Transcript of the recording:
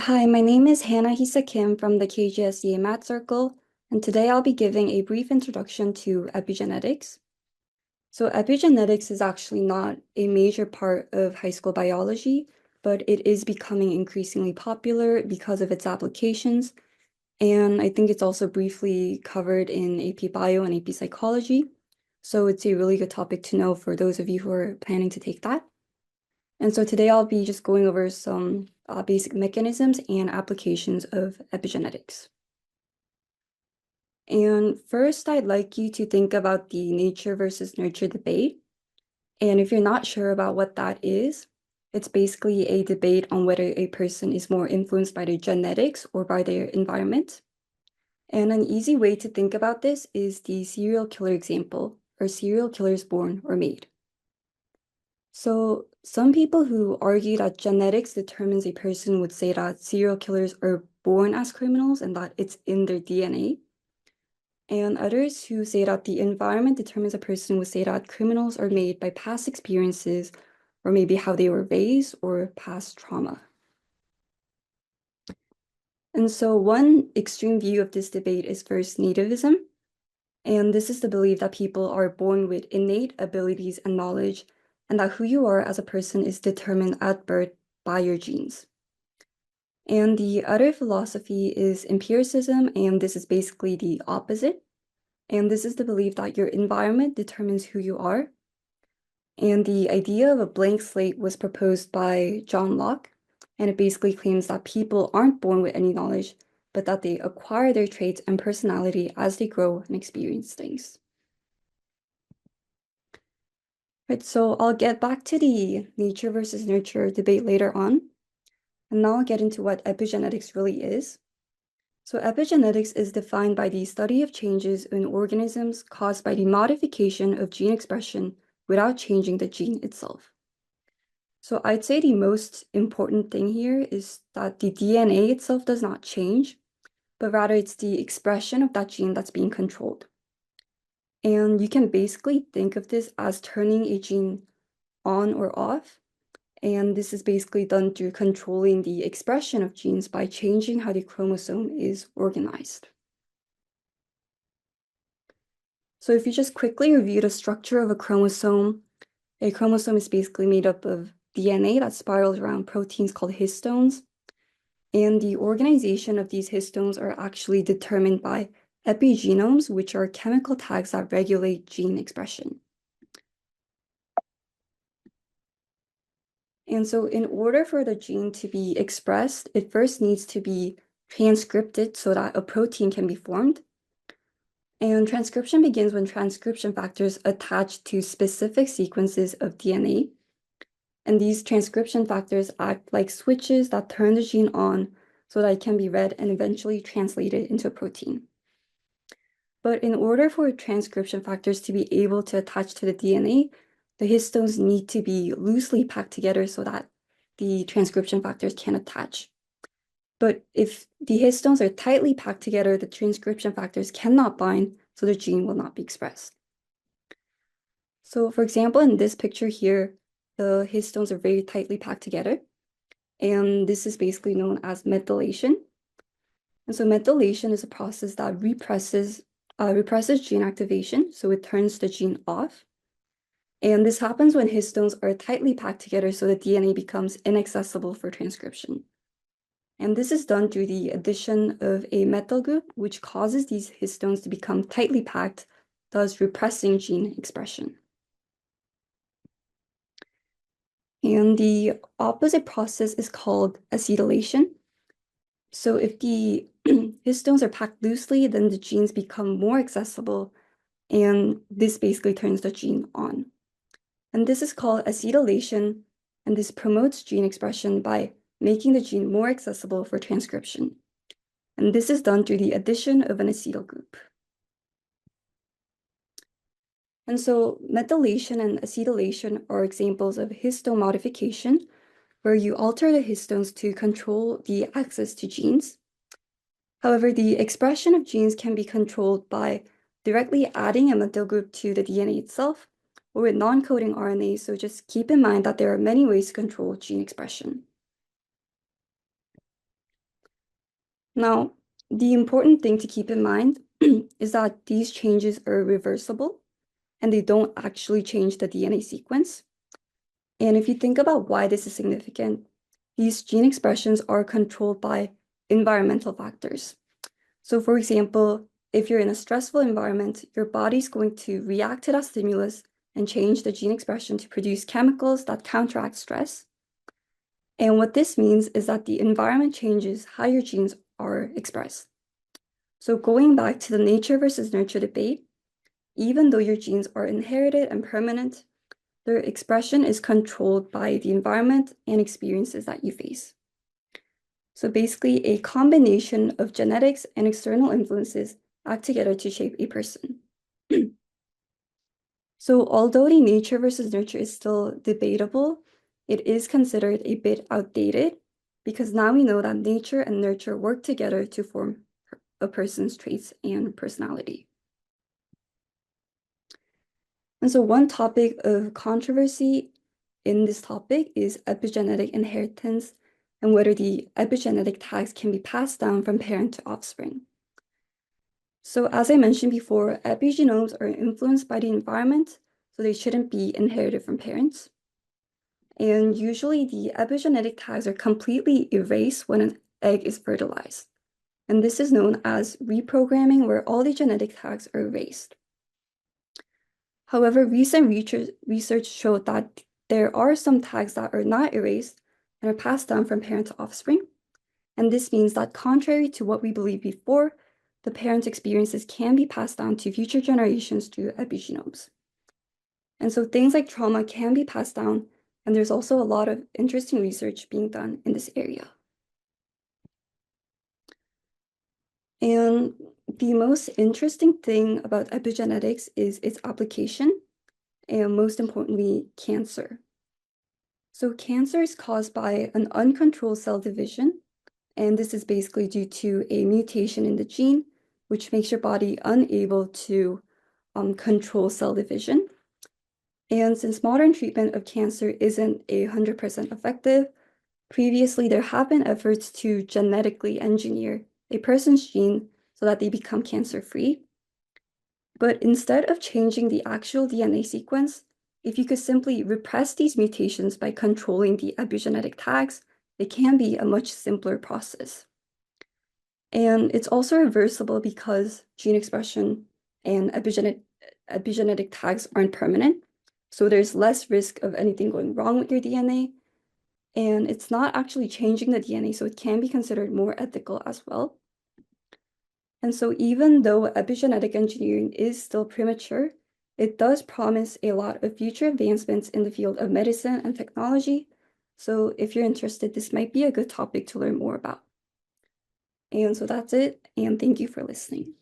Hi, my name is Heesuh Kim from the KGSEA Math Circle, and today I'll be giving a brief introduction to epigenetics. So epigenetics is actually not a major part of high school biology, but it is becoming increasingly popular because of its applications, and I think it's also briefly covered in AP Bio and AP Psychology, so it's a really good topic to know for those of you who are planning to take that. And so today I'll be just going over some basic mechanisms and applications of epigenetics. And first, I'd like you to think about the nature versus nurture debate. And if you're not sure about what that is, it's basically a debate on whether a person is more influenced by their genetics or by their environment. And an easy way to think about this is the serial killer example, or serial killers born or made. So some people who argue that genetics determines a person would say that serial killers are born as criminals and that it's in their DNA. And others who say that the environment determines a person would say that criminals are made by past experiences or maybe how they were raised or past trauma. And so one extreme view of this debate is first nativism. And this is the belief that people are born with innate abilities and knowledge, and that who you are as a person is determined at birth by your genes. And the other philosophy is empiricism, and this is basically the opposite. And this is the belief that your environment determines who you are. And the idea of a blank slate was proposed by John Locke, and it basically claims that people aren't born with any knowledge, but that they acquire their traits and personality as they grow and experience things. Right, so I'll get back to the nature versus nurture debate later on, and now I'll get into what epigenetics really is. So epigenetics is defined by the study of changes in organisms caused by the modification of gene expression without changing the gene itself. So I'd say the most important thing here is that the DNA itself does not change, but rather it's the expression of that gene that's being controlled. And you can basically think of this as turning a gene on or off. And this is basically done through controlling the expression of genes by changing how the chromosome is organized. So if you just quickly review the structure of a chromosome is basically made up of DNA that spirals around proteins called histones. And the organization of these histones are actually determined by epigenomes, which are chemical tags that regulate gene expression. And so in order for the gene to be expressed, it first needs to be transcripted so that a protein can be formed. And transcription begins when transcription factors attach to specific sequences of DNA. And these transcription factors act like switches that turn the gene on so that it can be read and eventually translated into a protein. But in order for transcription factors to be able to attach to the DNA, the histones need to be loosely packed together so that the transcription factors can attach. But if the histones are tightly packed together, the transcription factors cannot bind, so the gene will not be expressed. So for example, in this picture here, the histones are very tightly packed together. And this is basically known as methylation. And so methylation is a process that represses gene activation, so it turns the gene off. And this happens when histones are tightly packed together so the DNA becomes inaccessible for transcription. And this is done through the addition of a methyl group, which causes these histones to become tightly packed, thus repressing gene expression. And the opposite process is called acetylation. So if the histones are packed loosely, then the genes become more accessible, and this basically turns the gene on. And this is called acetylation, and this promotes gene expression by making the gene more accessible for transcription. And this is done through the addition of an acetyl group. And so methylation and acetylation are examples of histone modification, where you alter the histones to control the access to genes. However, the expression of genes can be controlled by directly adding a methyl group to the DNA itself, or with non-coding RNA, so just keep in mind that there are many ways to control gene expression. Now, the important thing to keep in mind is that these changes are reversible and they don't actually change the DNA sequence. And if you think about why this is significant, these gene expressions are controlled by environmental factors. So for example, if you're in a stressful environment, your body's going to react to that stimulus and change the gene expression to produce chemicals that counteract stress. And what this means is that the environment changes how your genes are expressed. So going back to the nature versus nurture debate, even though your genes are inherited and permanent, their expression is controlled by the environment and experiences that you face. So basically, a combination of genetics and external influences act together to shape a person. So although the nature versus nurture is still debatable, it is considered a bit outdated because now we know that nature and nurture work together to form a person's traits and personality. And so one topic of controversy in this topic is epigenetic inheritance and whether the epigenetic tags can be passed down from parent to offspring. So as I mentioned before, epigenomes are influenced by the environment, so they shouldn't be inherited from parents. And usually the epigenetic tags are completely erased when an egg is fertilized. And this is known as reprogramming, where all the genetic tags are erased. However, recent research showed that there are some tags that are not erased and are passed down from parent to offspring. And this means that contrary to what we believed before, the parents' experiences can be passed down to future generations through epigenomes. And so things like trauma can be passed down, and there's also a lot of interesting research being done in this area. And the most interesting thing about epigenetics is its application, and most importantly, cancer. So cancer is caused by an uncontrolled cell division, and this is basically due to a mutation in the gene, which makes your body unable to control cell division. And since modern treatment of cancer isn't 100% effective, previously there have been efforts to genetically engineer a person's gene so that they become cancer-free. But instead of changing the actual DNA sequence, if you could simply repress these mutations by controlling the epigenetic tags, it can be a much simpler process. And it's also reversible because gene expression and epigenetic tags aren't permanent. So there's less risk of anything going wrong with your DNA. And it's not actually changing the DNA, so it can be considered more ethical as well. And so even though epigenetic engineering is still premature, it does promise a lot of future advancements in the field of medicine and technology. So if you're interested, this might be a good topic to learn more about. And so that's it, and thank you for listening.